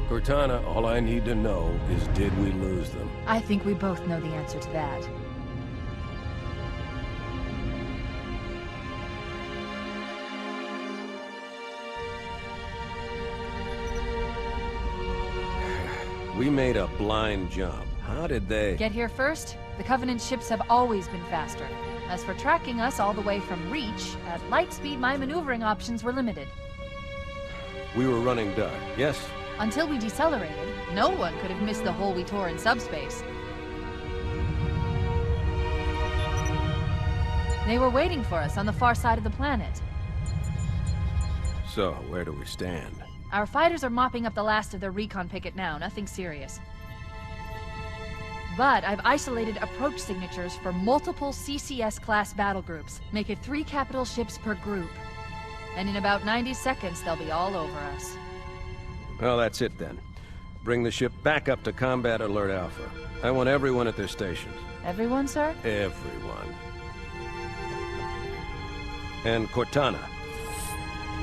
Cortana, all I need to know is did we lose them? I think we both know the answer to that. We made a blind jump. How did they... Get here first? The Covenant ships have always been faster. As for tracking us all the way from Reach, at light speed my maneuvering options were limited. We were running dark, yes? Until we decelerated, no one could have missed the hole we tore in subspace. They were waiting for us on the far side of the planet. So, where do we stand? Our fighters are mopping up the last of their recon picket now, nothing serious. But I've isolated approach signatures for multiple CCS-class battle groups. Make it 3 capital ships per group. And in about 90 seconds, they'll be all over us. Well, that's it then. Bring the ship back up to Combat Alert Alpha. I want everyone at their stations. Everyone, sir? Everyone. And Cortana.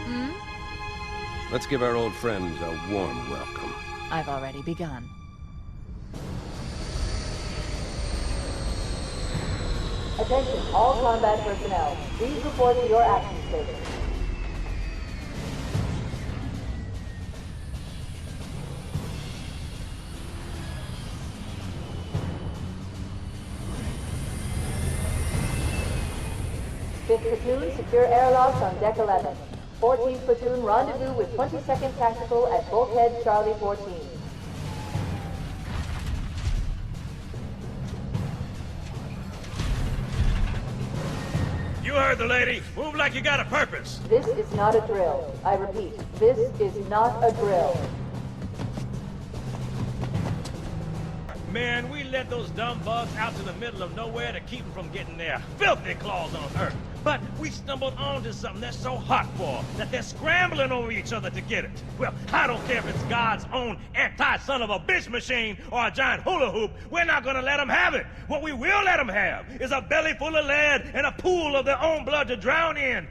Hmm? Let's give our old friends a warm welcome. I've already begun. Attention, all combat personnel. Please report to your action station. Fifth platoon, secure airlocks on deck 11. 14th platoon, rendezvous with 22nd Tactical at bulkhead Charlie 14. You heard the lady. Move like you got a purpose. This is not a drill. I repeat, this is not a drill. Man, we let those dumb bugs out to the middle of nowhere to keep them from getting their filthy claws on Earth. But we stumbled onto something that's so hot for them that they're scrambling over each other to get it. Well, I don't care if it's God's own anti-son-of-a-bitch machine or a giant hula hoop. We're not gonna let them have it. What we will let them have is a belly full of lead and a pool of their own blood to drown in.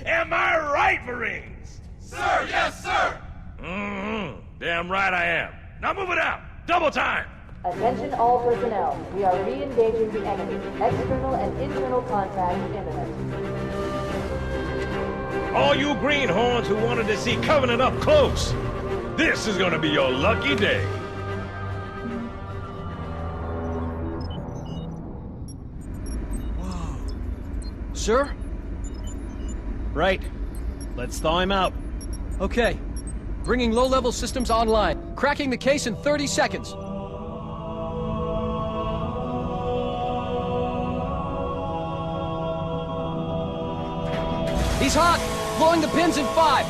Am I right, Marines? Sir, yes, sir! Mm-hmm. Damn right I am. Now move it out. Double time. Attention all personnel. We are re-engaging the enemy. External and internal contact imminent. All you greenhorns who wanted to see Covenant up close, this is gonna be your lucky day. Whoa. Sir? Right. Let's thaw him out. Okay. Bringing low-level systems online. Cracking the case in 30 seconds. He's hot! Blowing the pins in 5!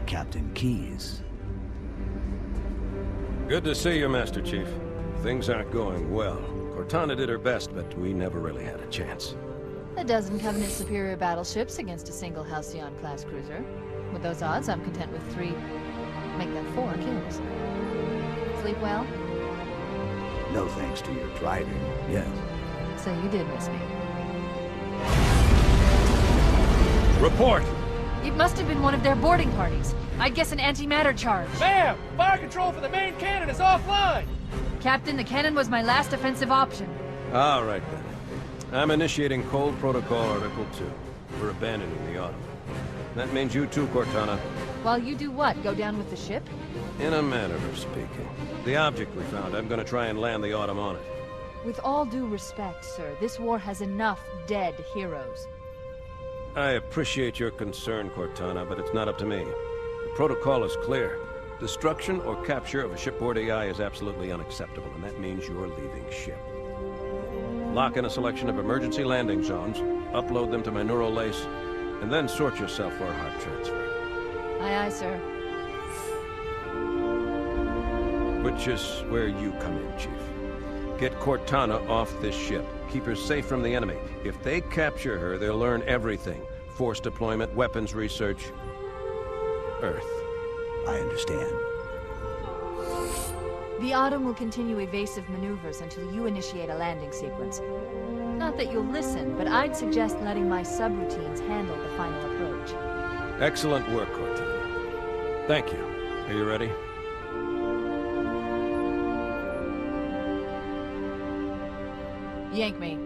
Captain Keyes. Good to see you, Master Chief. Things aren't going well. Cortana did her best, but we never really had a chance. A dozen Covenant superior battleships against a single Halcyon-class cruiser. With those odds, I'm content with 3, make that 4 kills. Sleep well? No thanks to your driving, yes. So you did miss me. Report. It must have been one of their boarding parties. I'd guess an antimatter charge. Ma'am! Fire control for the main cannon is offline! Captain, the cannon was my last offensive option. All right, then. I'm initiating Cold Protocol Article 2 for abandoning the Autumn. That means you too, Cortana. While you do what? Go down with the ship? In a manner of speaking. The object we found, I'm gonna try and land the Autumn on it. With all due respect, sir, this war has enough dead heroes. I appreciate your concern, Cortana, but it's not up to me. The protocol is clear. Destruction or capture of a shipboard AI is absolutely unacceptable, and that means you're leaving ship. Lock in a selection of emergency landing zones, upload them to my neural lace, and then sort yourself for a heart transfer. Aye, aye, sir. Which is where you come in, Chief. Get Cortana off this ship. Keep her safe from the enemy. If they capture her, they'll learn everything. force deployment, weapons research. Earth. I understand. The Autumn will continue evasive maneuvers until you initiate a landing sequence. Not that you'll listen, but I'd suggest letting my subroutines handle the final approach. Excellent work, Cortana. Thank you. Are you ready? Yank me.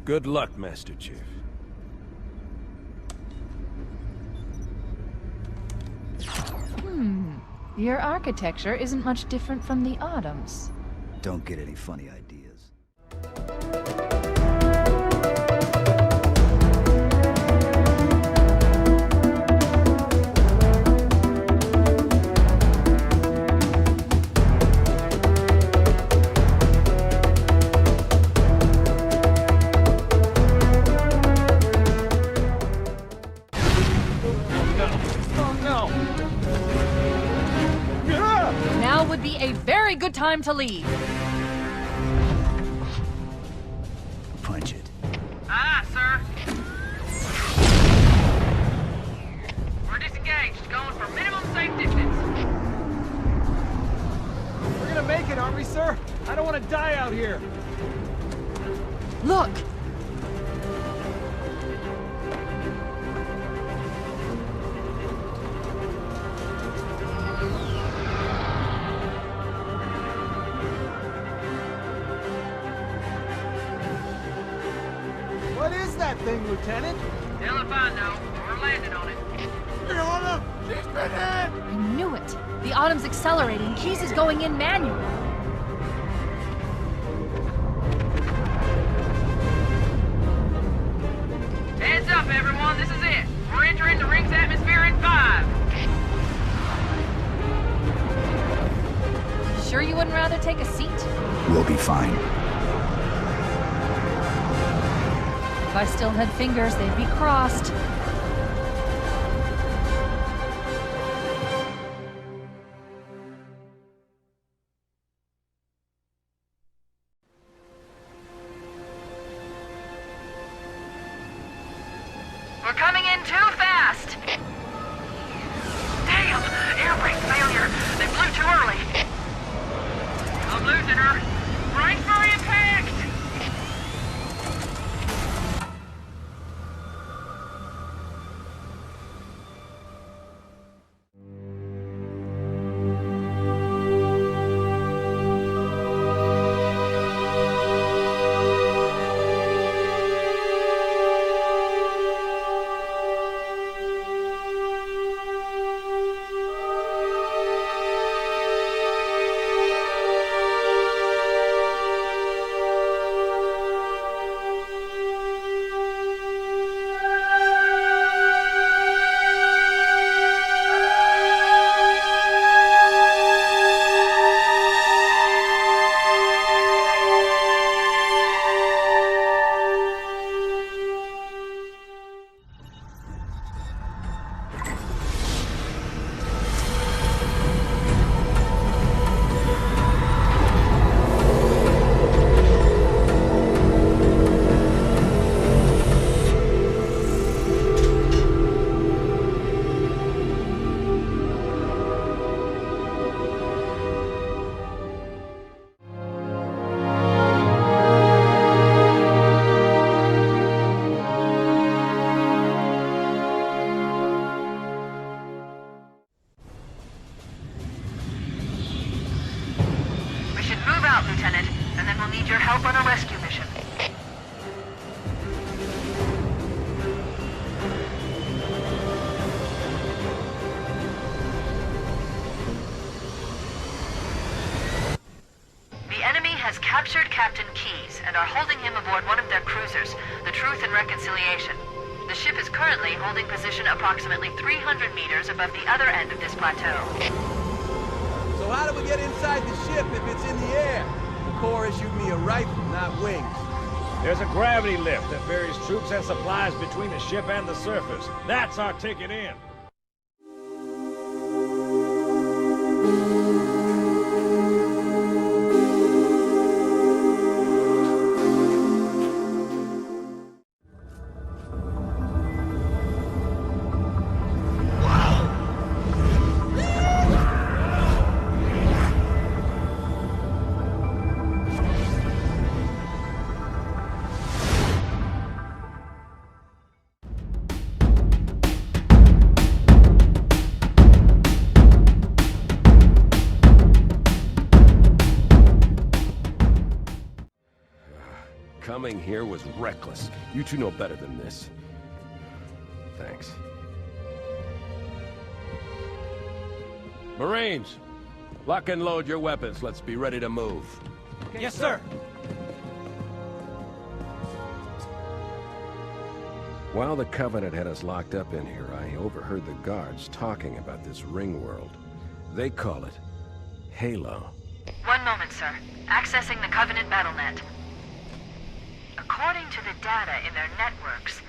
Good luck, Master Chief. Your architecture isn't much different from the Autumn's. Don't get any funny ideas. Now would be a very good time to leave. Punch it. Aye, sir. We're disengaged, going for minimum safe distance. We're gonna make it, aren't we, sir? I don't want to die out here. Look! What is that thing, Lieutenant? Hell if I know. We're landing on it. I knew it. The Autumn's accelerating. Keyes is going in manual. Heads up, everyone. This is it. We're entering the ring's atmosphere in 5. Sure you wouldn't rather take a seat? We'll be fine. If I still had fingers, they'd be crossed. We're coming in too fast. Damn! Air brake failure. They blew too early. I'm losing her. Brace for impact! Lieutenant, and then we'll need your help on a rescue mission. The enemy has captured Captain Keyes and are holding him aboard one of their cruisers, the Truth and Reconciliation. The ship is currently holding position approximately 300 meters above the other end of this plateau. So how do we get inside the ship if it's in the air? The Corps issued me a rifle, not wings. There's a gravity lift that ferries troops and supplies between the ship and the surface. That's our ticket in. Coming here was reckless. You two know better than this. Thanks. Marines, lock and load your weapons. Let's be ready to move. Yes, sir. While the Covenant had us locked up in here, I overheard the guards talking about this ring world. They call it Halo. One moment, sir. Accessing the Covenant BattleNet. According to the data in their networks,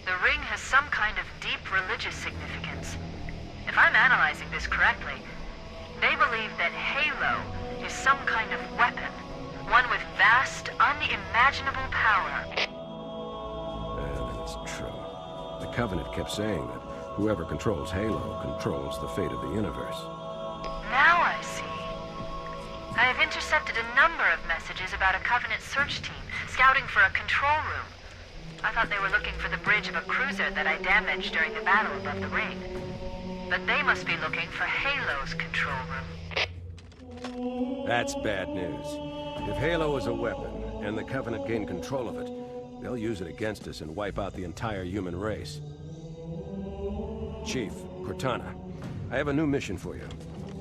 the ring has some kind of deep religious significance. If I'm analyzing this correctly, they believe that Halo is some kind of weapon, one with vast, unimaginable power. That's true. The Covenant kept saying that whoever controls Halo controls the fate of the universe. Now I see. I have intercepted a number of messages about a Covenant search team scouting for a control room. I thought they were looking for the bridge of a cruiser that I damaged during the battle above the ring. But they must be looking for Halo's control room. That's bad news. If Halo is a weapon, and the Covenant gain control of it, they'll use it against us and wipe out the entire human race. Chief, Cortana, I have a new mission for you.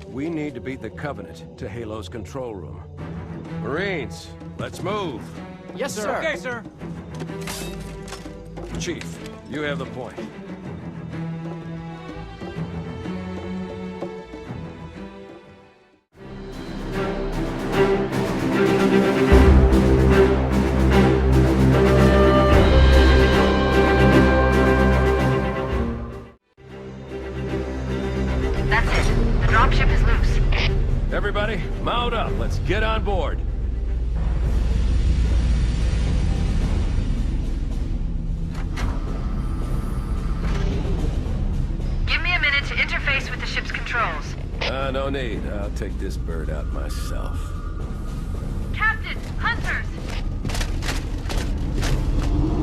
We need to beat the Covenant to Halo's control room. Marines, let's move! Yes, sir. Okay, sir. Chief, you have the point. That's it. The dropship is loose. Everybody, mount up. Let's get on board. Give me a minute to interface with the ship's controls. No need. I'll take this bird out myself. Captain! Hunters!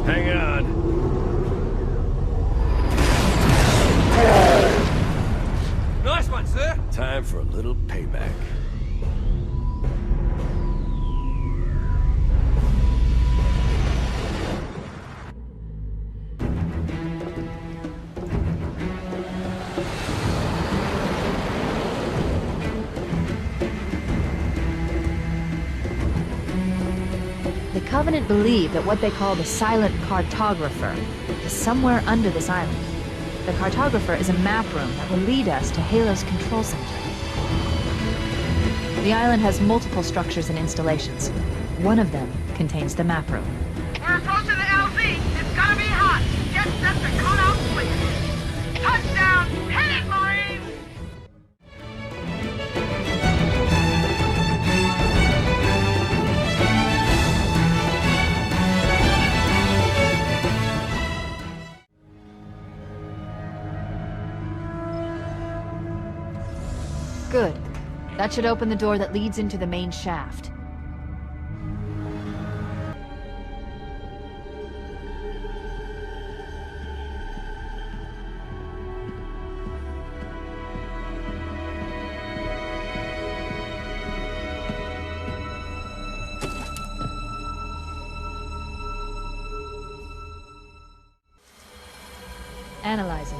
Hang on. Nice one, sir. Time for a little payback. The Covenant believe that what they call the silent cartographer is somewhere under this island. The cartographer is a map room that will lead us to Halo's control center. The island has multiple structures and installations. One of them contains the map room. We're approaching the LZ. It's gonna be hot. Get set to cut out quick. Touchdown! Hit it, Marines! Good. That should open the door that leads into the main shaft. Analyzing.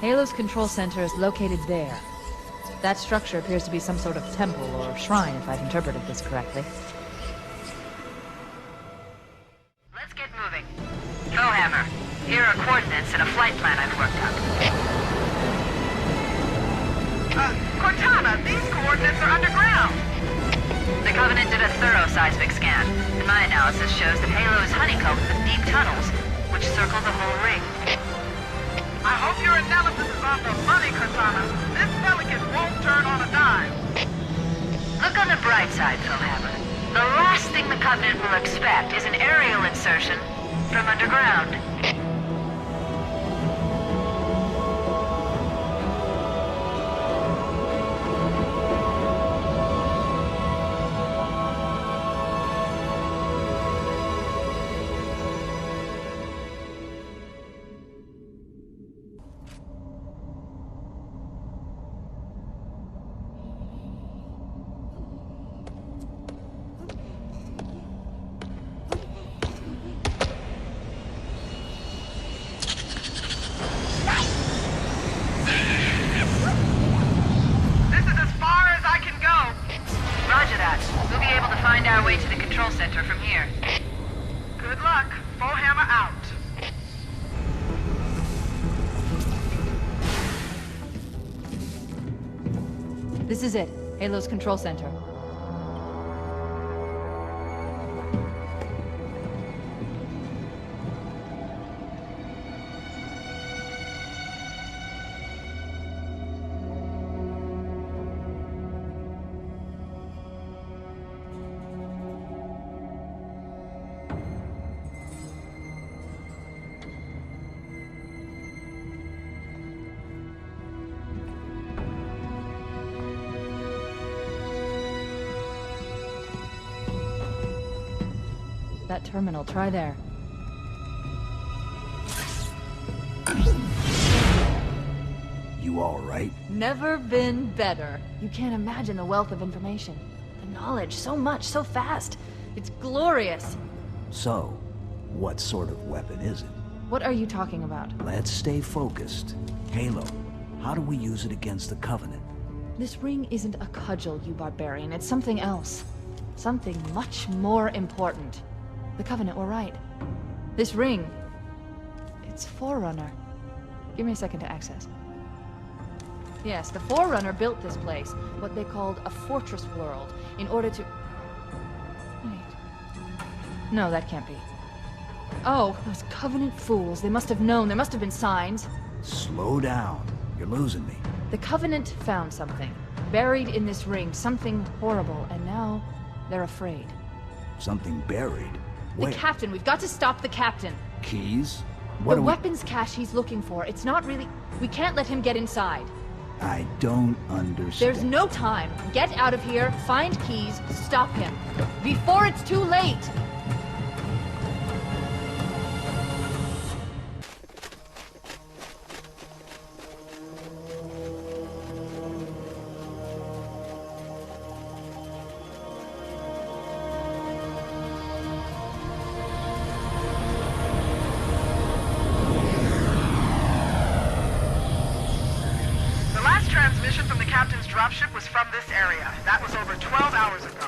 Halo's control center is located there. That structure appears to be some sort of temple or shrine, if I've interpreted this correctly. Let's get moving. Go, Hammer. Here are coordinates and a flight plan I've worked out. Cortana, these coordinates are underground. The Covenant did a thorough seismic scan, and my analysis shows that Halo is honeycombed with deep tunnels, which circle the whole ring. I hope your analysis is on the money, Cortana. This pelican won't turn on a dime. Look on the bright side, Hammer. The last thing the Covenant will expect is an aerial insertion from underground. that. We'll be able to find our way to the control center from here. Good luck. Full hammer out. This is it. Halo's control center. That terminal, try there. You all right? Never been better. You can't imagine the wealth of information. The knowledge, so much, so fast. It's glorious. So, what sort of weapon is it? What are you talking about? Let's stay focused. Halo, how do we use it against the Covenant? This ring isn't a cudgel, you barbarian. It's something else. Something much more important. The Covenant were right. This ring... it's Forerunner. Give me a second to access. Yes, the Forerunner built this place, what they called a fortress world, in order to... Wait. No, that can't be. Oh, those Covenant fools. They must have known. There must have been signs. Slow down. You're losing me. The Covenant found something. Buried in this ring. Something horrible. And now, they're afraid. Something buried? The captain. We've got to stop the captain. Keys? The weapons cache he's looking for. It's not really... We can't let him get inside. I don't understand. There's no time. Get out of here, find Keyes, stop him. Before it's too late! Transmission from the captain's dropship was from this area. That was over 12 hours ago.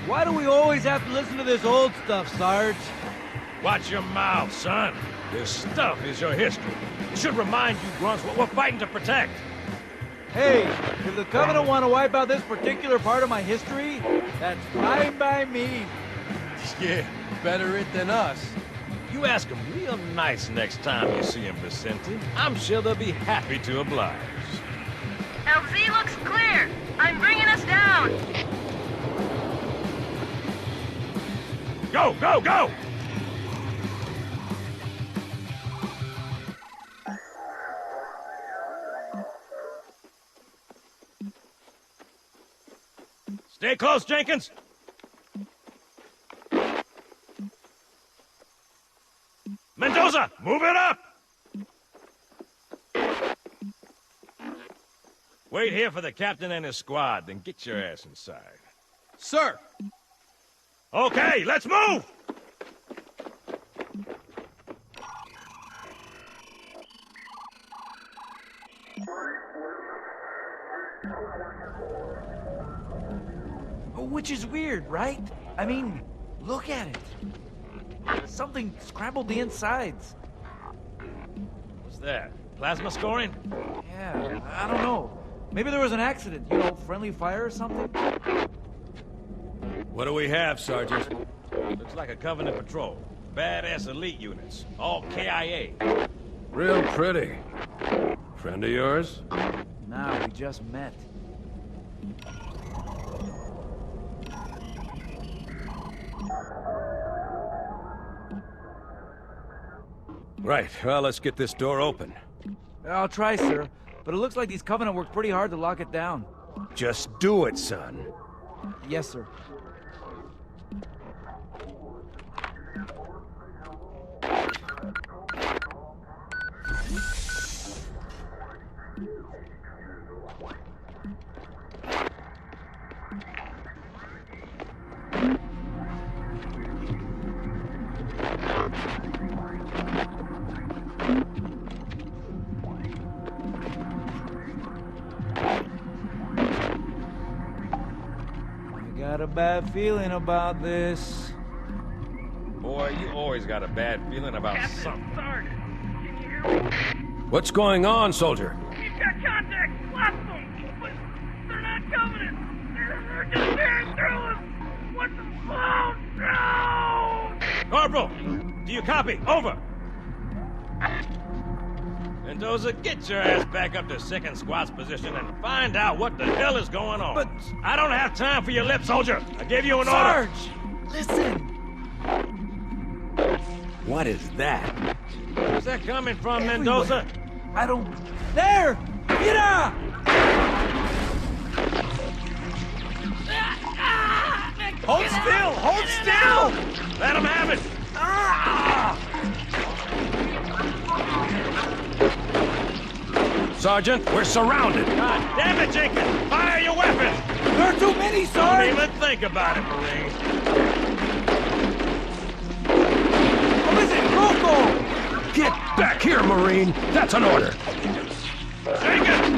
Why do we always have to listen to this old stuff, Sarge? Watch your mouth, son. This stuff is your history. It should remind you grunts what we're fighting to protect. Hey, if the Covenant want to wipe out this particular part of my history, that's fine by me. Yeah, better it than us. You ask them real nice next time you see him, Vicente. I'm sure they'll be happy to oblige. LZ looks clear. I'm bringing us down. Go, go, go! Stay close, Jenkins. Mendoza, move it up! Wait here for the captain and his squad, then get your ass inside. Sir! Okay, let's move! Which is weird, right? I mean, look at it. Something scrambled the insides. What's that? Plasma scoring? Yeah, I don't know. Maybe there was an accident, you know, friendly fire or something? What do we have, Sergeant? Looks like a Covenant patrol. Badass elite units. All KIA. Real pretty. Friend of yours? Nah, we just met. Right, well, let's get this door open. I'll try, sir. But it looks like these Covenant worked pretty hard to lock it down. Just do it, son. Yes, sir. Got a bad feeling about this. Boy, you always got a bad feeling about something. Sergeant, can you hear me? What's going on, soldier? He's got contact. Lots of them. But they're not Covenant. They're just tearing through us. What the fuck? No! Corporal, do you copy? Over. Mendoza, get your ass back up to second squad's position and find out what the hell is going on. But I don't have time for your lip, soldier. I gave you an order. Sarge, listen. What is that? Where's that coming from, Mendoza? I don't... There! Mira! Hold still! Hold still! Let him have it! Sergeant, we're surrounded. God damn it, Jenkins! Fire your weapons! There are too many, Don't Sarge! even think about it, Marine. What is it? Rocco! Get back here, Marine! That's an order! Jenkins!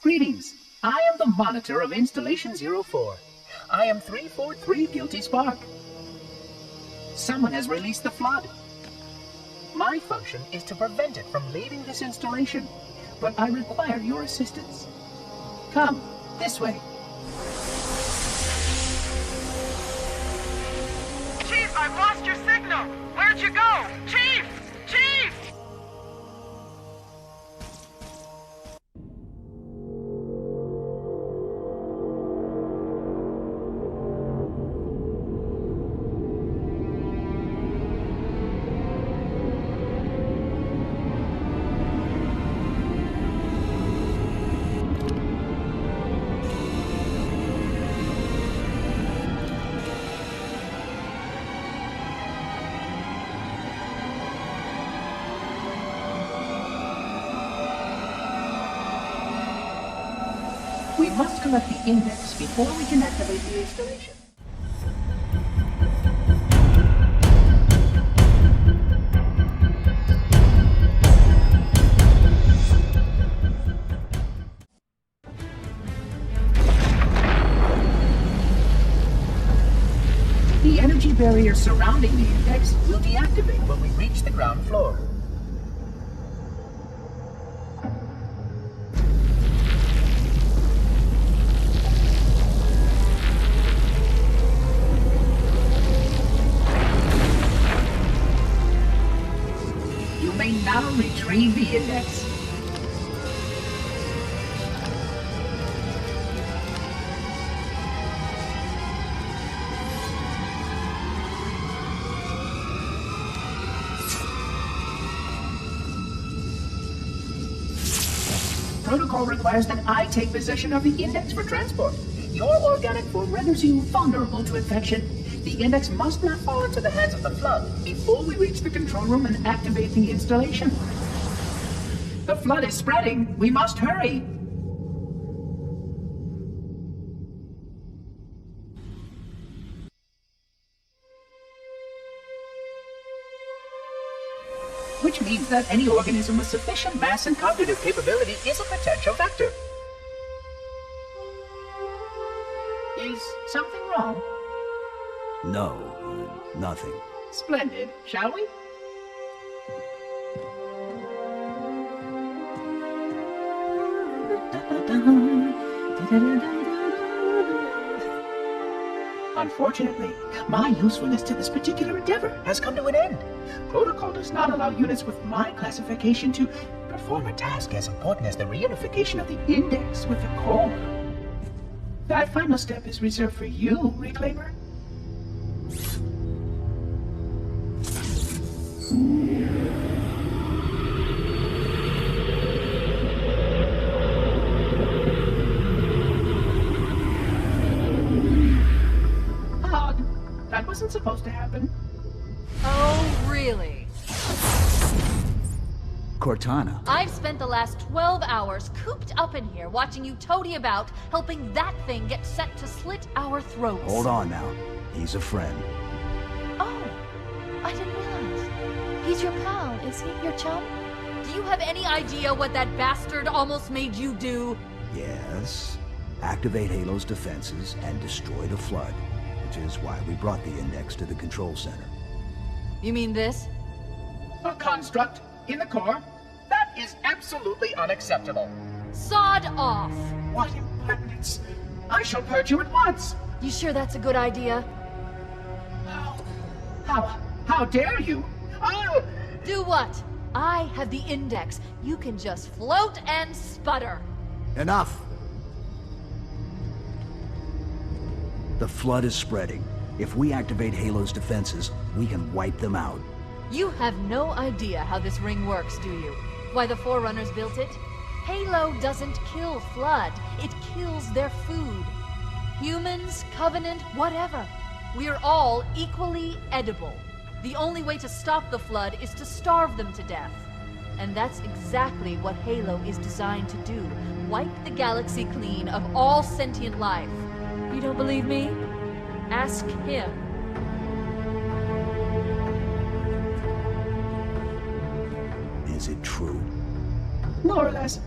Greetings. I am the monitor of Installation 04. I am 343 Guilty Spark. Someone has released the flood. My function is to prevent it from leaving this installation, but I require your assistance. Come, this way. Chief, I've lost your signal. Where'd you go? Chief! Chief! We must collect the index before we can activate the installation. The energy barrier surrounding the index will deactivate when we reach the ground floor. You may now retrieve the index. Protocol requires that I take possession of the index for transport. Your organic form renders you vulnerable to infection. The index must not fall into the hands of the Flood before we reach the control room and activate the installation. The Flood is spreading. We must hurry. Which means that any organism with sufficient mass and cognitive capability is a potential vector. Is something wrong? No, nothing. Splendid, shall we? Unfortunately, my usefulness to this particular endeavor has come to an end. Protocol does not allow units with my classification to perform a task as important as the reunification of the index with the core. That final step is reserved for you, Reclaimer. That wasn't supposed to happen. Oh, really? Cortana. I've spent the last 12 hours cooped up in here watching you toady about, helping that thing get set to slit our throats. Hold on now. He's a friend. Oh, I didn't realize. He's your pal, is he? Your chum? Do you have any idea what that bastard almost made you do? Yes. Activate Halo's defenses and destroy the Flood, which is why we brought the index to the control center. You mean this? A construct in the core? That is absolutely unacceptable. Sod off! What impertinence! I shall purge you at once! You sure that's a good idea? How dare you? Oh! Do what? I have the index. You can just float and sputter. Enough! The Flood is spreading. If we activate Halo's defenses, we can wipe them out. You have no idea how this ring works, do you? Why the Forerunners built it? Halo doesn't kill Flood. It kills their food. Humans, Covenant, whatever. We're all equally edible. The only way to stop the Flood is to starve them to death. And that's exactly what Halo is designed to do. Wipe the galaxy clean of all sentient life. You don't believe me? Ask him. Is it true? More or less.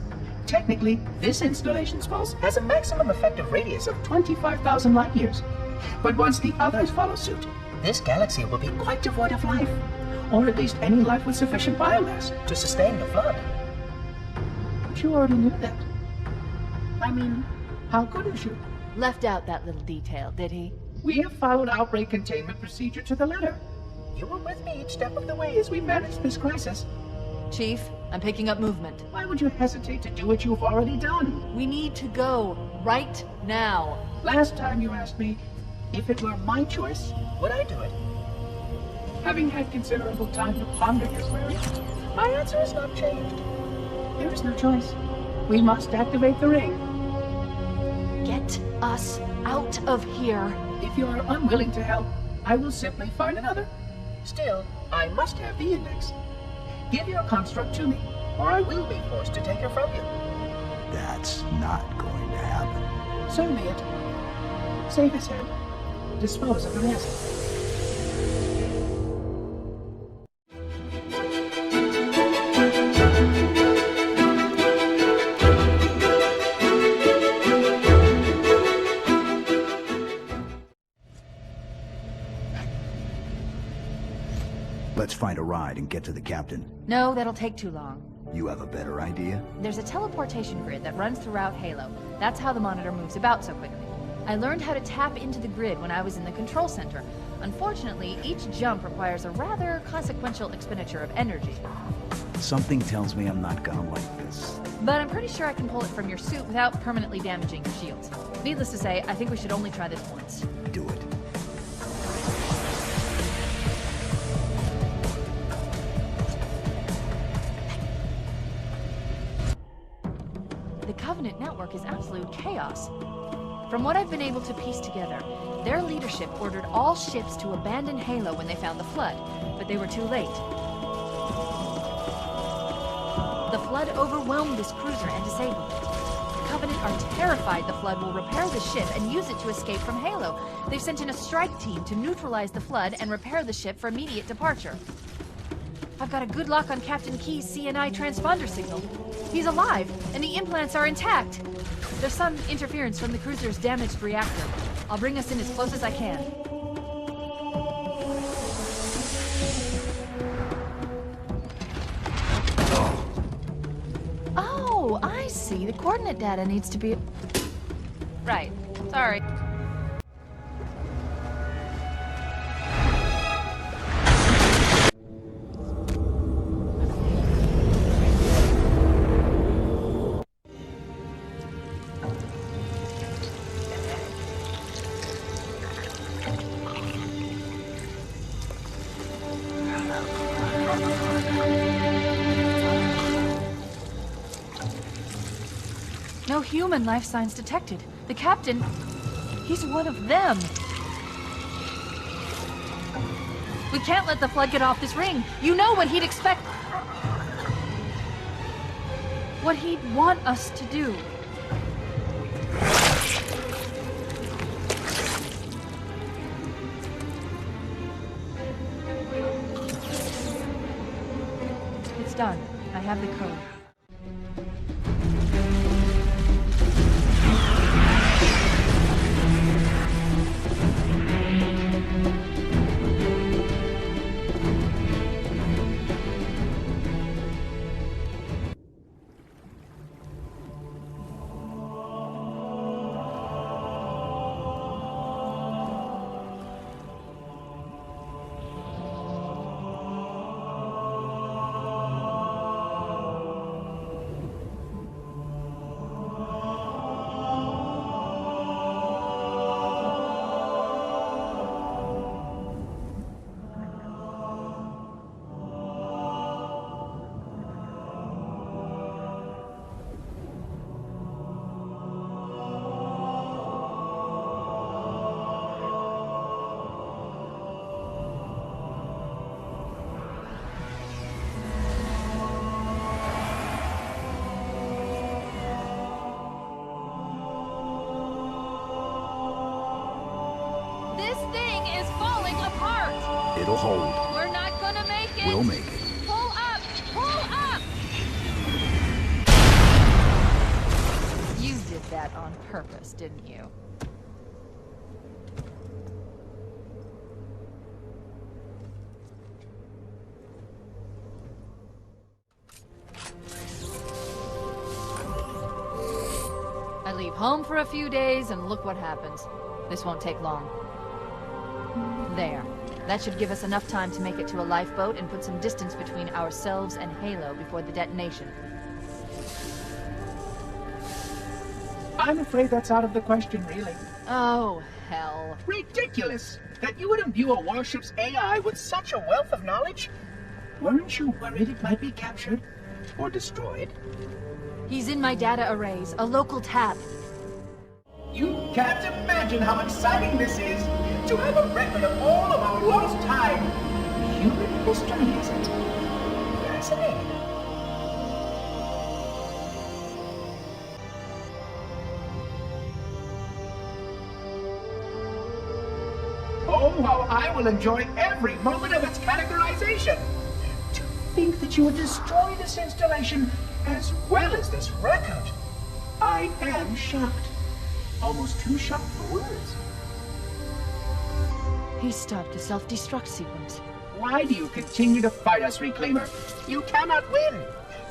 Technically, this installation's pulse has a maximum effective radius of 25,000 light years. But once the others follow suit, this galaxy will be quite devoid of life. Or at least any life with sufficient biomass to sustain the Flood. But you already knew that. I mean, how couldn't you? Left out that little detail, did he? We have followed outbreak containment procedure to the letter. You were with me each step of the way as we managed this crisis. Chief, I'm picking up movement. Why would you hesitate to do what you've already done? We need to go right now. Last time you asked me, if it were my choice, would I do it? Having had considerable time to ponder your query, my answer has not changed. There is no choice. We must activate the ring. Get us out of here. If you are unwilling to help, I will simply find another. Still, I must have the index. Give your construct to me, or I will be forced to take her from you. That's not going to happen. So be it. Save his head. Dispose of the rest. Let's find a ride and get to the captain. No, that'll take too long. You have a better idea? There's a teleportation grid that runs throughout Halo. That's how the monitor moves about so quickly. I learned how to tap into the grid when I was in the control center. Unfortunately, each jump requires a rather consequential expenditure of energy. Something tells me I'm not gonna like this. But I'm pretty sure I can pull it from your suit without permanently damaging your shields. Needless to say, I think we should only try this once. Do it. The Covenant network is absolute chaos. From what I've been able to piece together, their leadership ordered all ships to abandon Halo when they found the flood, but they were too late. The flood overwhelmed this cruiser and disabled it. The Covenant are terrified the flood will repair the ship and use it to escape from Halo. They've sent in a strike team to neutralize the flood and repair the ship for immediate departure. I've got a good lock on Captain Keyes' CNI transponder signal. He's alive, and the implants are intact. There's some interference from the cruiser's damaged reactor. I'll bring us in as close as I can. Oh, I see. The coordinate data needs to be... Right. Sorry. No human life signs detected. The captain, he's one of them. We can't let the flood get off this ring. You know what he'd expect. What he'd want us to do. It's done. I have the code. It'll hold. We're not gonna make it. We'll make it. Pull up! Pull up! You did that on purpose, didn't you? I leave home for a few days and look what happens. This won't take long. There. That should give us enough time to make it to a lifeboat and put some distance between ourselves and Halo before the detonation. I'm afraid that's out of the question, really. Oh, hell. Ridiculous! That you would imbue a warship's AI with such a wealth of knowledge? Weren't you worried it might be captured? Or destroyed? He's in my data arrays, a local tab. You can't imagine how exciting this is! To have a record of all of our lost time! Human history, isn't it? Fascinating. Oh, how I will enjoy every moment of its categorization! To think that you would destroy this installation as well as this record! I am shocked. Almost too shocked for words. He stopped the self-destruct sequence. Why do you continue to fight us, Reclaimer? You cannot win!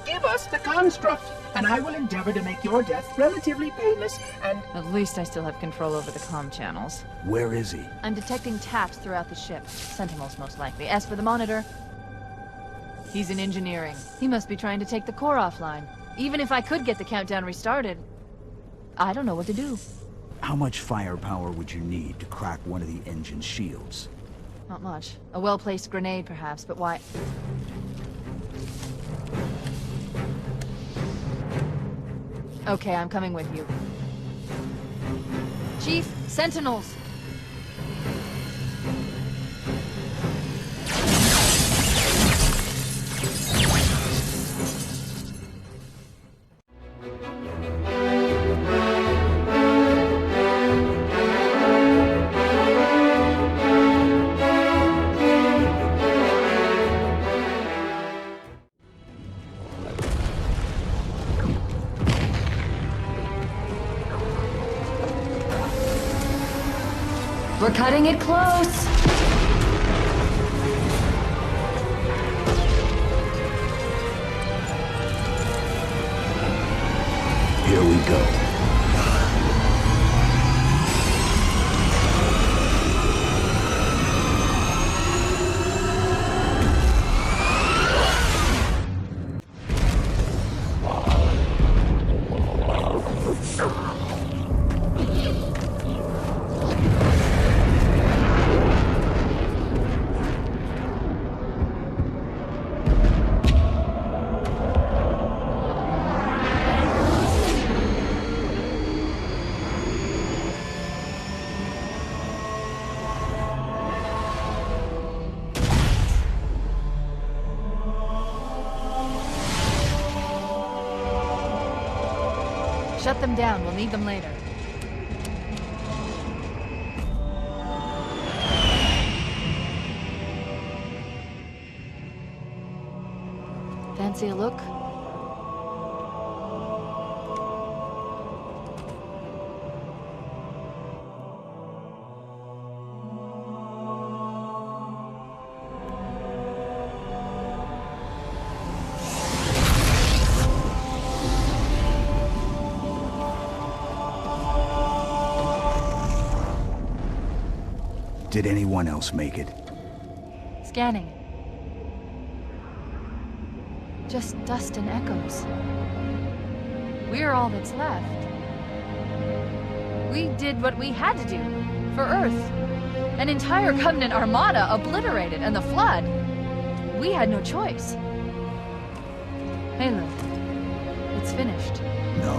Give us the construct, and I will endeavor to make your death relatively painless and... At least I still have control over the comm channels. Where is he? I'm detecting taps throughout the ship. Sentinels, most likely. As for the monitor, he's in engineering. He must be trying to take the core offline. Even if I could get the countdown restarted, I don't know what to do. How much firepower would you need to crack one of the engine's shields? Not much. A well-placed grenade, perhaps, but why... Okay, I'm coming with you. Chief, sentinels! We're cutting it close! Here we go. Shut them down. We'll need them later. Fancy a look? Did anyone else make it? Scanning. Just dust and echoes. We're all that's left. We did what we had to do for Earth. An entire Covenant armada obliterated, and the Flood. We had no choice. Halo, it's finished. No.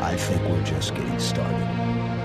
I think we're just getting started.